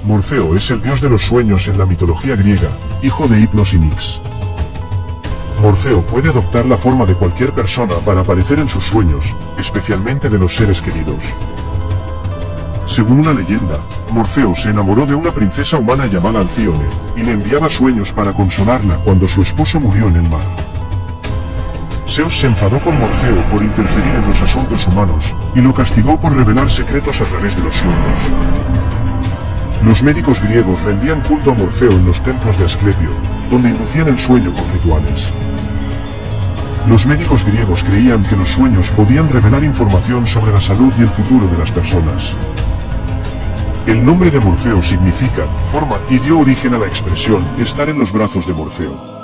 Morfeo es el dios de los sueños en la mitología griega, hijo de Hipnos y Nix. Morfeo puede adoptar la forma de cualquier persona para aparecer en sus sueños, especialmente de los seres queridos. Según una leyenda, Morfeo se enamoró de una princesa humana llamada Alcíone, y le enviaba sueños para consolarla cuando su esposo murió en el mar. Zeus se enfadó con Morfeo por interferir en los asuntos humanos, y lo castigó por revelar secretos a través de los sueños. Los médicos griegos rendían culto a Morfeo en los templos de Asclepio, donde inducían el sueño con rituales. Los médicos griegos creían que los sueños podían revelar información sobre la salud y el futuro de las personas. El nombre de Morfeo significa forma y dio origen a la expresión estar en los brazos de Morfeo.